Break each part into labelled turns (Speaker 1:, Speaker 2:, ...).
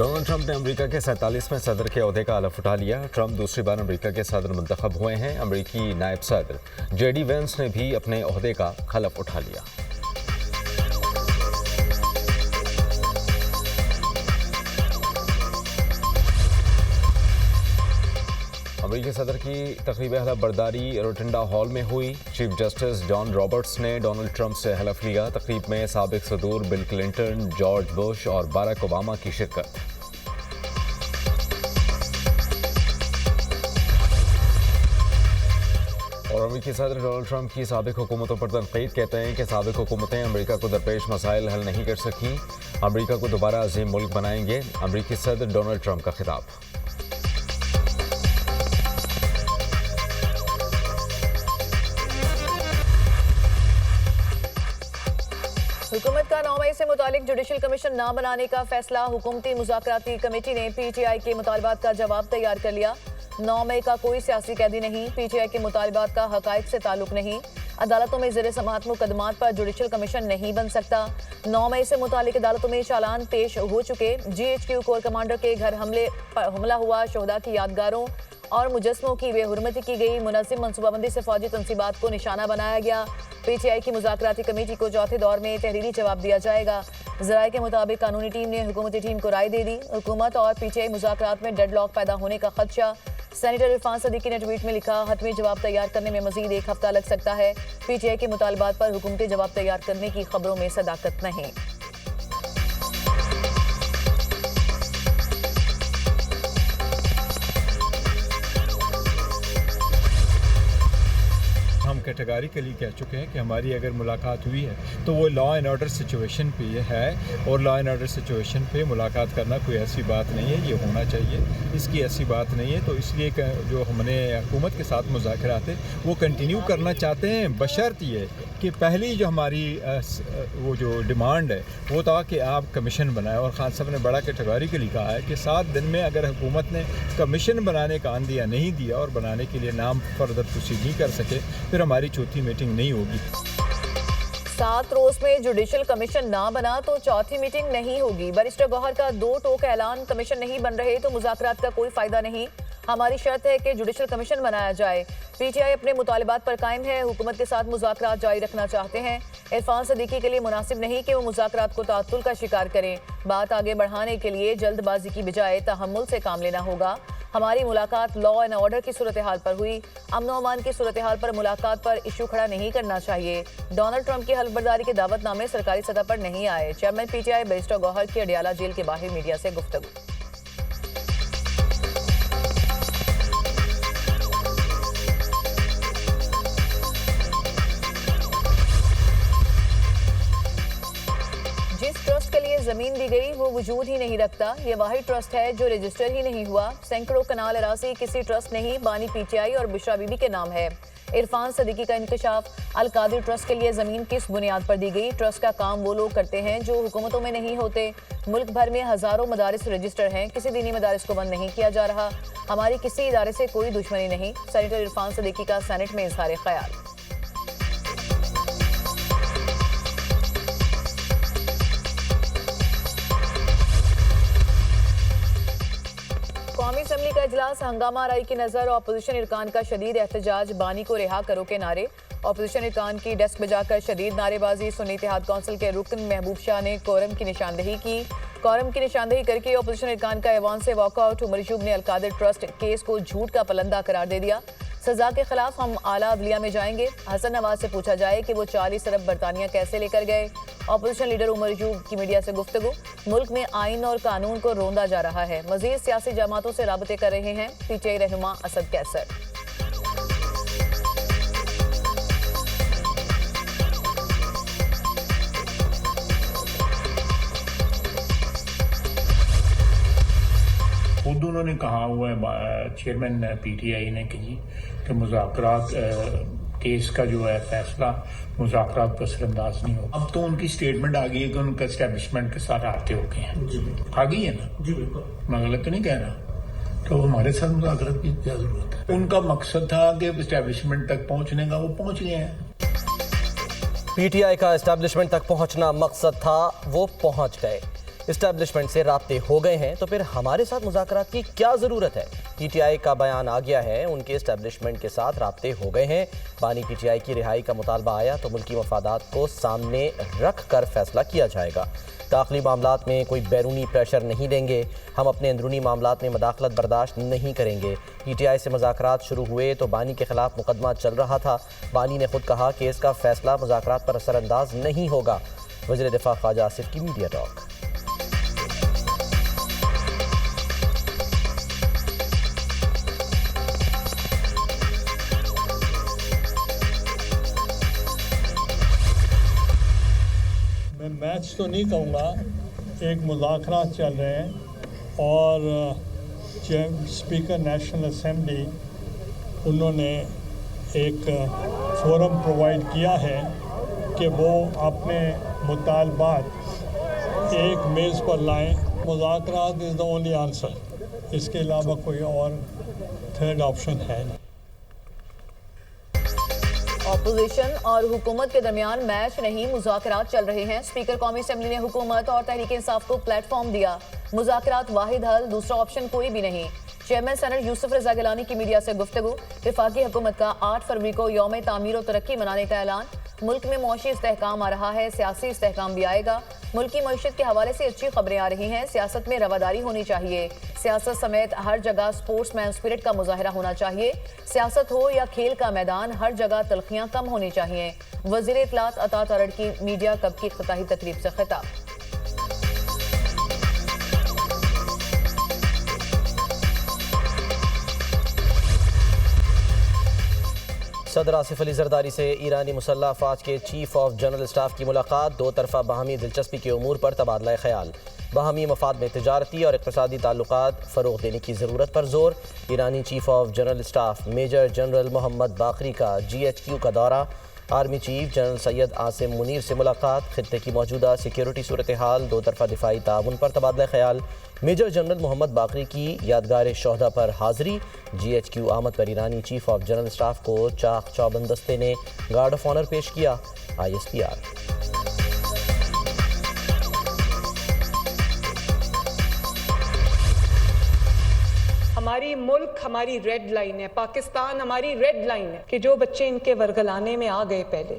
Speaker 1: Donald Trump ने America के 47वें सदर के ओहदे का हलफ उठा लिया। ट्रंप दूसरी बार अमेरिका के सदर मुंतखब हुए हैं। अमेरिकी नायब सदर जेडी वेंस ने भी अपने ओहदे का हलफ उठा लिया। अमेरिकी सदर की तकरीब हलफ बर्दारी रोटिंडा हॉल में हुई। चीफ जस्टिस जॉन रॉबर्ट्स ने डोनाल्ड ट्रंप से हलफ लिया। तकरीब में साबिक सदूर बिल क्लिंटन, जॉर्ज बुश और बाराक ओबामा की शिरकत। और अमेरिकी सदर डोनाल्ड ट्रंप की साबिक हुकूमतों पर तनकीद, कहते हैं कि साबिक हुकूमतें अमेरिका को दरपेश मसाइल हल नहीं कर सकीं। अमेरिका को दोबारा अजीम मुल्क बनाएंगे। अमेरिकी सदर डोनाल्ड ट्रंप का खिताब।
Speaker 2: हुकूमत का 9 मई से मुतालिक जुडिशल कमीशन न बनाने का फैसला। हुकूमती मुज़ाकराती कमेटी ने पीटीआई के मुतालबात का जवाब तैयार कर लिया। 9 मई का कोई सियासी कैदी नहीं। पीटीआई के मुतालबात का हकाइक से ताल्लुक नहीं। अदालतों में ज़ेर समाअत मुकदमात पर जुडिशल कमीशन नहीं बन सकता। 9 मई से मुतालिक अदालतों में चालान पेश हो चुके। GHQ कोर कमांडर के घर हमला हुआ। शहदा की यादगारों और मुजस्मों की बेहुरमती की गई। मुनज़्ज़म मनसूबाबंदी से फौजी तनसीबात को निशाना बनाया गया। पीटीआई की मुज़ाकराती कमेटी को चौथे दौर में तहरीरी जवाब दिया जाएगा। ज़राए के मुताबिक कानूनी टीम ने हुकूमती टीम को राय दे दी। हुकूमत और पीटीआई मुज़ाकरात में डेडलॉक पैदा होने का खदशा। सेनेटर इरफान सदीकी ने ट्वीट में लिखा, हतमी जवाब तैयार करने में मजीद 1 हफ्ता लग सकता है। पीटीआई के मुतालबात पर हुकूमती जवाब तैयार करने की खबरों में सदाकत नहीं।
Speaker 3: हम कैटेगरिकली कह चुके हैं कि हमारी अगर मुलाकात हुई है तो वो लॉ एंड ऑर्डर सिचुएशन पे है, और लॉ एंड ऑर्डर सिचुएशन पे मुलाकात करना कोई ऐसी बात नहीं है, ये होना चाहिए। इसकी ऐसी बात नहीं है, तो इसलिए जो हमने हुकूमत के साथ मुज़ाकरात है वो कंटिन्यू करना चाहते हैं, बशर्त ये कि पहली जो हमारी वो जो डिमांड है वो था कि आप कमीशन बनाएं। और खान साहब ने बड़ा कैटेगरिकली कहा है कि 7 दिन में अगर हुकूमत ने कमीशन बनाने का आंदिया नहीं दिया और बनाने के लिए नाम फर्दर प्रोसीड नहीं कर सके, फिर हमारी चौथी मीटिंग नहीं होगी।
Speaker 2: 7 रोज में जुडिशल कमीशन ना बना तो चौथी मीटिंग नहीं होगी। बैरिस्टर गौहर का 2 टोक ऐलान, कमीशन नहीं बन रहे तो मुज़ाकरात का कोई फायदा नहीं। हमारी शर्त है कि जुडिशल कमीशन बनाया जाए। पीटीआई अपने मुतालिबात पर कायम है। हुकूमत के साथ मुज़ाकरात जारी रखना चाहते हैं। इरफान सदीकी के लिए मुनासिब नहीं कि वो मुज़ाकरात को ताअत्तुल का शिकार करें। बात आगे बढ़ाने के लिए जल्दबाजी की बजाय तहम्मुल से काम लेना होगा। हमारी मुलाकात लॉ एंड ऑर्डर की सूरत हाल पर हुई। अमन अमान की सूरत हाल पर मुलाकात पर इशू खड़ा नहीं करना चाहिए। डोनाल्ड ट्रंप की हल्फबर्दारी के दावतनामे सरकारी सतह पर नहीं आए। चेयरमैन पीटीआई बैरिस्टर गौहर की अडियाला जेल के बाहर मीडिया से गुफ्तगू। ट्रस्ट के लिए जमीन दी गई वो वजूद ही नहीं रखता। ये वाहिद ट्रस्ट है जो रजिस्टर ही नहीं हुआ। सैकड़ों कनाल अरासी किसी ट्रस्ट नहीं, बानी पीटीआई और बुशरा बीबी के नाम है। इरफान सदीकी का इंकशाफ, अल कादिर ट्रस्ट के लिए जमीन किस बुनियाद पर दी गई? ट्रस्ट का काम वो लोग करते हैं जो हुकूमतों में नहीं होते। मुल्क भर में हजारों मदारिस रजिस्टर हैं, किसी दीनी मदारिस को बंद नहीं किया जा रहा। हमारी किसी इदारे से कोई दुश्मनी नहीं। सेनेटर इरफान सदीकी का सेनेट में इजहार ख्याल। कौमी असम्बली का इजलास, हंगामा आराई की नजर। अपोजिशन इरकान का शदीद एहतजाज, बानी को रिहा करो के नारे। अपोजिशन इरकान की डेस्क बजाकर शदीद नारेबाजी। सुन्नी इत्तेहाद कौंसिल के रुकन महबूब शाह ने कोरम की निशानदही की। कोरम की निशानदही करके अपोजिशन इरकान का ऐवान से वॉकआउट। उमर अयूब ने अलकादिर ट्रस्ट केस को झूठ का पलंदा करार दे दिया। सजा के खिलाफ हम आला अदलिया में जाएंगे। हसन नवाज से पूछा जाए कि वो 40 अरब बरतानिया कैसे लेकर गए। अपोजिशन लीडर उमर अयूब की मीडिया से गुफ्तगू। मुल्क में आइन और कानून को रोंदा जा रहा है। मजीद सियासी जमातों से राबते कर रहे हैं पीटीआई रहनुमा असद कैसर।
Speaker 4: खुद उन्होंने कहा हुआ है चेयरमैन पीटीआई ने कि मुज़ाकरात केस का जो है फैसला मुज़ाकरात पर असरअंदाज नहीं हो। अब तो उनकी स्टेटमेंट आ गई है कि उनका एस्टेब्लिशमेंट के साथ आते हो गए हैं। आ गई है ना जी? बिल्कुल, मैं गलत तो नहीं कह रहा। तो हमारे साथ मुज़ाकरात की क्या जरूरत है? उनका मकसद था कि एस्टेब्लिशमेंट तक पहुंचने का, वो पहुंच गए हैं।
Speaker 5: पीटीआई का एस्टेब्लिशमेंट तक पहुंचना मकसद था, वो पहुंच गए। इस्टेब्लिशमेंट से राब्ते हो गए हैं तो फिर हमारे साथ मुज़ाकरात की क्या ज़रूरत है। पीटीआई का बयान आ गया है, उनके इस्टेब्लिशमेंट के साथ राब्ते हो गए हैं। बानी पीटीआई की रिहाई का मुतालबा आया तो मुल्की मफादात को सामने रख कर फैसला किया जाएगा। दाखिली मामलात में कोई बैरूनी प्रेशर नहीं देंगे। हम अपने अंदरूनी मामलात में मदाखलत बर्दाश्त नहीं करेंगे। पीटीआई से मुज़ाकरात शुरू हुए तो बानी के खिलाफ मुकदमा चल रहा था। बानी ने खुद कहा कि इसका फैसला मुज़ाकरात पर असरअंदाज नहीं होगा। वज़ीर दिफा ख्वाजा आसिफ की मीडिया टॉक।
Speaker 6: मैं मैच तो नहीं कहूँगा, एक मुज़ाकरात चल रहे हैं और स्पीकर नेशनल असेंबली उन्होंने एक फोरम प्रोवाइड किया है कि वो अपने मुतालबात एक मेज़ पर लाएं। मुज़ाकरात इज़ द ओनली आंसर, इसके अलावा कोई और थर्ड ऑप्शन है नहीं।
Speaker 2: ऑपोजिशन और हुकूमत के दरमियान मैच नहीं, मुज़ाकरात चल रहे हैं। स्पीकर कौमी असेंबली ने हुकूमत और तहरीक इंसाफ को प्लेटफॉर्म दिया। मुज़ाकरात वाहिद हल, दूसरा ऑप्शन कोई भी नहीं। चेयरमैन सेनेट यूसुफ रजा गिलानी की मीडिया से गुफ्तगू। वफाकी हुकूमत का 8 फरवरी को यौम तामीर और तरक्की मनाने का ऐलान। मुल्क में मौशी इस्तेहकाम आ रहा है, सियासी इस्तेहकाम भी आएगा। मुल्क की मईशत के हवाले से अच्छी खबरें आ रही हैं। सियासत में रवादारी होनी चाहिए। सियासत समेत हर जगह स्पोर्ट्समैन स्पिरिट का मुजाहरा होना चाहिए। सियासत हो या खेल का मैदान, हर जगह तलखियां कम होनी चाहिए। वज़ीर इत्तलात अता तरड़ की मीडिया कप की इफ्तिताही तकरीब से खिताब।
Speaker 5: सदर आसिफ अली जरदारी से ईरानी मुसल्लह अफवाज के चीफ ऑफ जनरल स्टाफ की मुलाकात। दो तरफा बाहमी दिलचस्पी के उमूर पर तबादला ख्याल। बाहमी मफाद में तिजारती और इक़्तिसादी ताल्लुकात फ़रोग़ देने की ज़रूरत पर जोर। ईरानी chief of general staff major general Mohammad Bagheri का GHQ का दौरा। Army chief general Syed Asim Munir से मुलाकात। खित्ते की मौजूदा सिक्योरिटी सूरत हाल, दो तरफा दिफाई ताउन पर तबादला ख्याल। मेजर जनरल मोहम्मद बाकरी की यादगार शोहदा पर हाज़री। GHQ आमद पर ईरानी चीफ ऑफ जनरल स्टाफ को चाक चौबंद दस्ते ने गार्ड ऑफ ऑनर पेश किया। ISPR।
Speaker 7: हमारी मुल्क हमारी रेड लाइन है, पाकिस्तान हमारी रेड लाइन है कि जो बच्चे इनके वर्गलाने में आ गए पहले,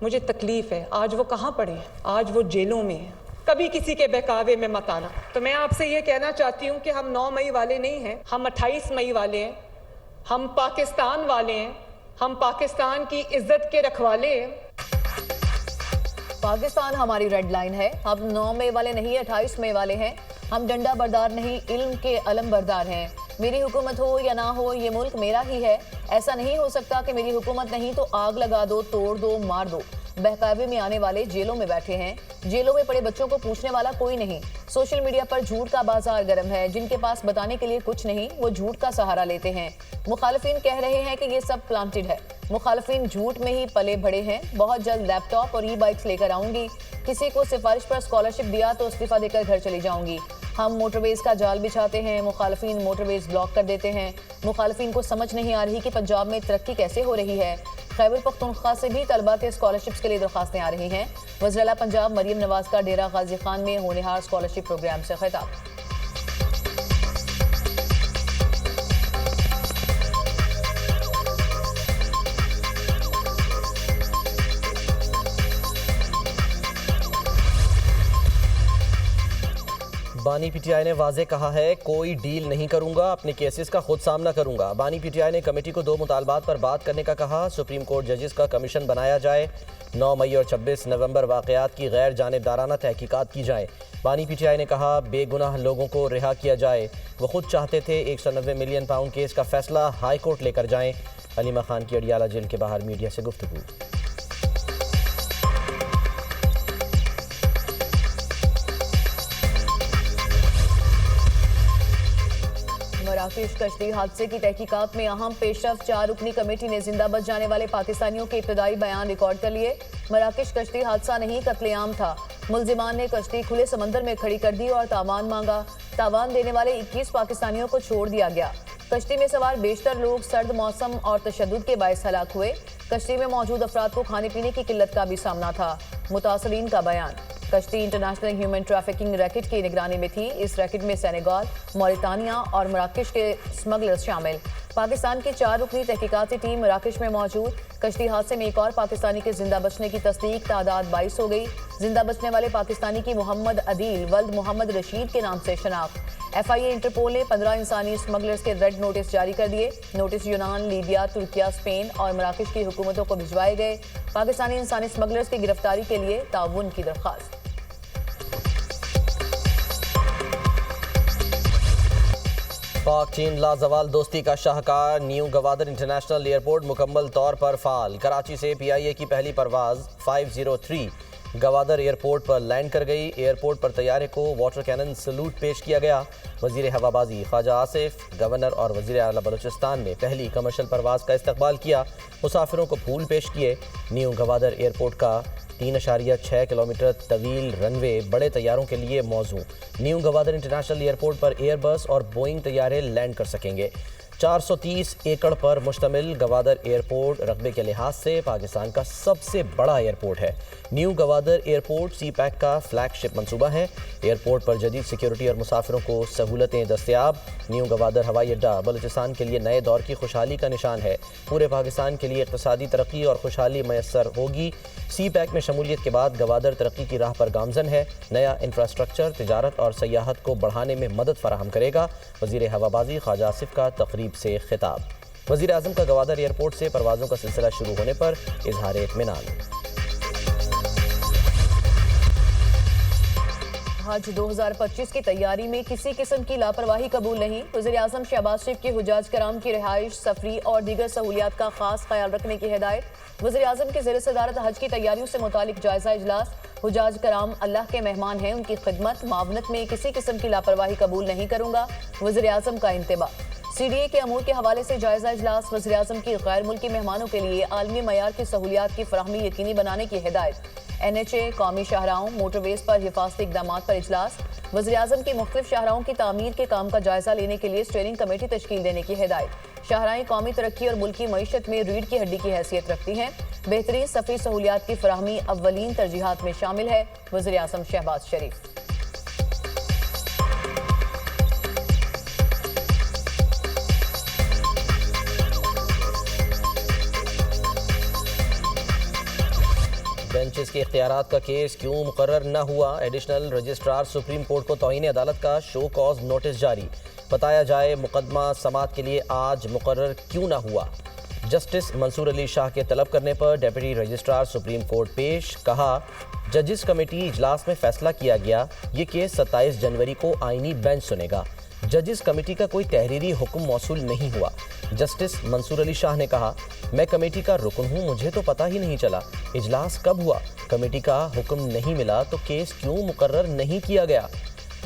Speaker 7: मुझे तकलीफ है। आज वो कहाँ पड़े हैं? आज वो जेलों में हैं। कभी किसी के बहकावे में मत आना। तो मैं आपसे ये कहना चाहती हूँ कि हम 9 मई वाले नहीं हैं, हम 28 मई वाले हैं। हम पाकिस्तान वाले हैं, हम पाकिस्तान की इज्जत के रखवाले हैं।
Speaker 2: पाकिस्तान हमारी रेड लाइन है। हम 9 मई वाले नहीं, 28 मई वाले हैं। हम डंडा बरदार नहीं, इल्म के अलम बरदार हैं। मेरी हुकूमत हो या ना हो, ये मुल्क मेरा ही है। ऐसा नहीं हो सकता कि मेरी हुकूमत नहीं तो आग लगा दो, तोड़ दो, मार दो। बहकावे में आने वाले जेलों में बैठे हैं। जेलों में पड़े बच्चों को पूछने वाला कोई नहीं। सोशल मीडिया पर झूठ का बाजार गर्म है। जिनके पास बताने के लिए कुछ नहीं, वो झूठ का सहारा लेते हैं। मुखालिफिन कह रहे हैं कि ये सब प्लांटेड है। मुखालिफिन झूठ में ही पले बड़े हैं। बहुत जल्द लैपटॉप और ई-बाइक्स लेकर आऊंगी। किसी को सिफारिश पर स्कॉलरशिप दिया तो इस्तीफा देकर घर चली जाऊंगी। हम मोटरवेज का जाल बिछाते हैं, मुखालिफिन मोटरवेज ब्लॉक कर देते हैं। मुखालिफिन को समझ नहीं आ रही कि पंजाब में तरक्की कैसे हो रही है। खैबर पख्तूनख्वा से भी तलबा के स्कॉलरशिप्स के लिए दरखास्तें आ रही हैं। वज़ीर आला पंजाब मरियम नवाज का डेरा गाजी खान में होनहार स्कॉलरशिप प्रोग्राम से खिताब।
Speaker 5: बानी PTI ने वाजे कहा है, कोई डील नहीं करूंगा, अपने केसेस का खुद सामना करूंगा। बानी PTI ने कमेटी को 2 मुतालबात पर बात करने का कहा। सुप्रीम कोर्ट जजेस का कमीशन बनाया जाए। 9 मई और 26 नवंबर वाक़यात की गैर जानिबदाराना तहकीकात की जाए। बानी PTI ने कहा, बेगुनाह लोगों को रिहा किया जाए। वो खुद चाहते थे 190 मिलियन पाउंड केस का फैसला हाई कोर्ट लेकर जाएं। अलीमा खान की अडियाला जेल के बाहर मीडिया से गुफ्तगू।
Speaker 2: मराकेश कश्ती हादसे की तहकीकात में अहम पेशरफ। 4 रुकनी कमेटी ने जिंदा बच जाने वाले पाकिस्तानियों के इब्तदाई बयान रिकॉर्ड कर लिए। मराकेश कश्ती हादसा नहीं, कत्लेआम था। मुल्जिमान ने कश्ती खुले समंदर में खड़ी कर दी और तावान मांगा। तावान देने वाले 21 पाकिस्तानियों को छोड़ दिया गया। कश्ती में सवार बेशतर लोग सर्द मौसम और तशद्दुद के बायस हलाक हुए। कश्ती में मौजूद अफराद को खाने पीने की किल्लत का भी सामना था। मुतासरीन का बयान। कश्ती इंटरनेशनल ह्यूमन ट्रैफिकिंग रैकेट की निगरानी में थी। इस रैकेट में सेनेगाल, मौरितानिया और मराकश के स्मगलर्स शामिल। पाकिस्तान की 4 रुकनी तहकीकाती टीम मराकश में मौजूद। कश्ती हादसे में एक और पाकिस्तानी के जिंदा बचने की तस्दीक, तादाद 22 हो गई। जिंदा बचने वाले पाकिस्तानी की मोहम्मद अदील वल्द मोहम्मद रशीद के नाम से शनाख्त। FIA इंटरपोल ने 15 इंसानी स्मगलर्स के रेड नोटिस जारी कर दिए। नोटिस यूनान, लीबिया, तुर्किया, स्पेन और मराकश की हुकूमतों को भिजवाए गए। पाकिस्तानी इंसानी स्मगलर्स की गिरफ्तारी के लिए ताउन की दरख्वास्त।
Speaker 5: पाक चीन लाजवाल दोस्ती का शाहकार न्यू गवादर इंटरनेशनल एयरपोर्ट मुकम्मल तौर पर फाल। कराची से PIA की पहली परवाज़ 503 गवादर एयरपोर्ट पर लैंड कर गई। एयरपोर्ट पर तैयारे को वाटर कैनन सलूट पेश किया गया। वज़ीर हवाबाजी ख्वाजा आसिफ, गवर्नर और वज़ीर आला बलूचिस्तान ने पहली कमर्शल परवाज़ का इस्तकबाल किया। मुसाफिरों को फूल पेश किए। न्यू गवादर एयरपोर्ट का 3.6 किलोमीटर तवील रनवे बड़े तैयारों के लिए मौजू। न्यू गवादर इंटरनेशनल एयरपोर्ट पर एयरबस और बोइंग तैयारे लैंड कर सकेंगे। 430 एकड़ पर मुश्तमिल गवादर एयरपोर्ट रकबे के लिहाज से पाकिस्तान का सबसे बड़ा एयरपोर्ट है। न्यू गवादर एयरपोर्ट CPAC का फ्लैगशिप मंसूबा है। एयरपोर्ट पर जदीद सिक्योरिटी और मुसाफिरों को सहूलतें दस्तयाब। न्यू गवादर हवाई अड्डा बलूचिस्तान के लिए नए दौर की खुशहाली का निशान है। पूरे पाकिस्तान के लिए इक़्तिसादी तरक्की और खुशहाली मैसर होगी। CPAC में शमूलियत के बाद गवादर तरक्की की राह पर गामजन है। नया इंफ्रास्ट्रक्चर तिजारत और सयाहत को बढ़ाने में मदद फराहम करेगा। वज़ीर हवाबाजी ख्वाजा आसिफ का तकरीब से खिताब। वज़ीर आज़म का गवादर एयरपोर्ट से परवाज़ों का सिलसिला शुरू होने पर इजहार इत्मीनान।
Speaker 2: हज 2025 की तैयारी में किसी किस्म की लापरवाही कबूल नहीं। वज़ीर आज़म शहबाज शरीफ की हुजाज कराम की रिहाइश, सफरी और दीगर सहूलियात का खास ख्याल रखने की हिदायत। वज़ीर आज़म के ज़ेर सदारत हज की तैयारियों से मुतालिक जायजा इजलास। हुजाज कराम अल्लाह के मेहमान हैं, उनकी खिदमत मावनत में किसी किस्म की लापरवाही कबूल नहीं करूँगा। वज़ीर आज़म का इंतबा। CDA के अमूर के हवाले से जायजा इजलास। वज़ीर आज़म की गैर मुल्की मेहमानों के लिए आलमी मयार की सहूलियात की फराहमी यकीनी बनाने की हिदायत। NHA, कौमी शाहराहों, मोटरवेज पर हिफाजती इक़दामात पर इजलास। वज़ीर आज़म की मुख्तलिफ शाहराहों की तामीर के काम का जायजा लेने के लिए स्टीयरिंग कमेटी तश्कील देने की हिदायत। शाहराएं कौमी तरक्की और मुल्की मईशत में रीढ़ की हड्डी की हैसियत रखती हैं। बेहतरीन सफ़री सहूलियात की फराहमी अव्वलीन तरजीहात में शामिल है। वज़ीर आज़म शहबाज शरीफ।
Speaker 5: बेंचेस के इख्तियारात का केस क्यों मुकर्रर न हुआ? एडिशनल रजिस्ट्रार सुप्रीम कोर्ट को तौहीन अदालत का शो कॉज नोटिस जारी। बताया जाए मुकदमा समाअत के लिए आज मुकर्रर क्यों न हुआ। जस्टिस मंसूर अली शाह के तलब करने पर डेप्यूटी रजिस्ट्रार सुप्रीम कोर्ट पेश। कहा जजिस कमेटी इजलास में फैसला किया गया ये केस 27 जनवरी को आईनी बेंच सुनेगा। जजिस कमेटी का कोई तहरीरी हुक्म मौसूल नहीं हुआ। जस्टिस मंसूर अली शाह ने कहा मैं कमेटी का रुकन हूँ, मुझे तो पता ही नहीं चला इजलास कब हुआ। कमेटी का हुक्म नहीं मिला तो केस क्यों मुकर्रर नहीं किया गया।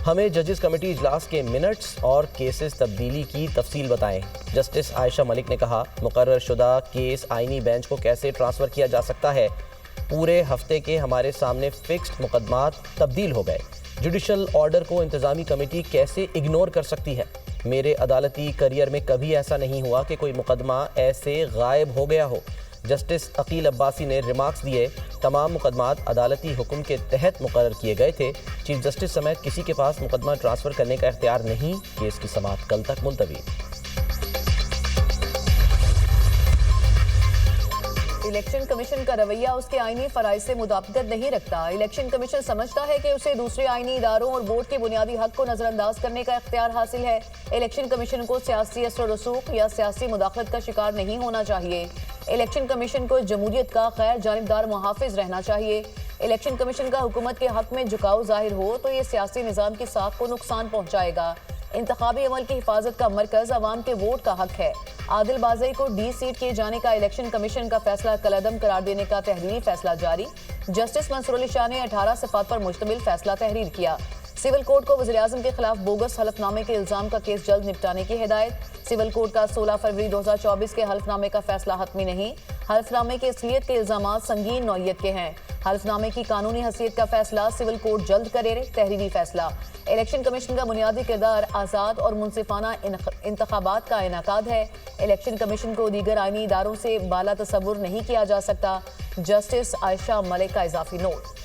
Speaker 5: हमें जजिस कमेटी इजलास के मिनट्स और केसेस तब्दीली की तफसील बताएं। जस्टिस आयशा मलिक ने कहा मुकर्रर शुदा केस आईनी बेंच को कैसे ट्रांसफ़र किया जा सकता है। पूरे हफ्ते के हमारे सामने फिक्स्ड मुकदमात तब्दील हो गए। जुडिशल ऑर्डर को इंतज़ामी कमेटी कैसे इग्नोर कर सकती है। मेरे अदालती करियर में कभी ऐसा नहीं हुआ कि कोई मुकदमा ऐसे गायब हो गया हो। जस्टिस अकील अब्बासी ने रिमार्क्स दिए तमाम मुकदमात अदालती हुक्म के तहत मुकर्रर किए गए थे। चीफ जस्टिस समेत किसी के पास मुकदमा ट्रांसफ़र करने का इख्तियार नहीं। केस की समाअत कल तक मुलतवी।
Speaker 2: इलेक्शन कमीशन का रवैया उसके आईनी फराइज से मुताबिकत नहीं रखता। इलेक्शन कमीशन समझता है कि उसे दूसरे आईनी इदारों और वोट के बुनियादी हक को नजरअंदाज करने का इख्तियार हासिल है। इलेक्शन कमीशन को सियासी असर रसूख या सियासी मुदाखलत का शिकार नहीं होना चाहिए। इलेक्शन कमीशन को जमहूरियत का गैर जानिबदार मुहाफिज रहना चाहिए। इलेक्शन कमीशन का हुकूमत के हक में झुकाव जाहिर हो तो ये सियासी निज़ाम की साख को नुकसान पहुँचाएगा। इंतखाबी अमल की हिफाजत का मरकज अवाम के वोट का हक है। आदिल बाज़ई को डी सीट किए जाने का इलेक्शन कमीशन का फैसला कलअदम करार देने का तहरीरी फैसला जारी। जस्टिस मंसूर अली शाह ने 18 सिफात पर मुश्तमिल फैसला तहरीर किया। सिविल कोर्ट को वज़ीर आज़म के खिलाफ बोगस हलफनामे के इल्ज़ाम का केस जल्द निपटाने की हिदायत। सिविल कोर्ट का 16 फरवरी 2024 के हलफनामे का फैसला हतमी नहीं। हलफनामे के असलियत के इल्ज़ामात संगीन नौइयत के हैं। हलफनामे की कानूनी हैसियत का फैसला सिविल कोर्ट जल्द करे। तहरीरी फैसला इलेक्शन कमीशन का बुनियादी किरदार आज़ाद और मुनसिफाना इंतखाबात का इनेकाद है। इलेक्शन कमीशन को दीगर आईनी इदारों से बाला तसव्वुर नहीं किया जा सकता। जस्टिस आयशा मलिक का इजाफी नोट।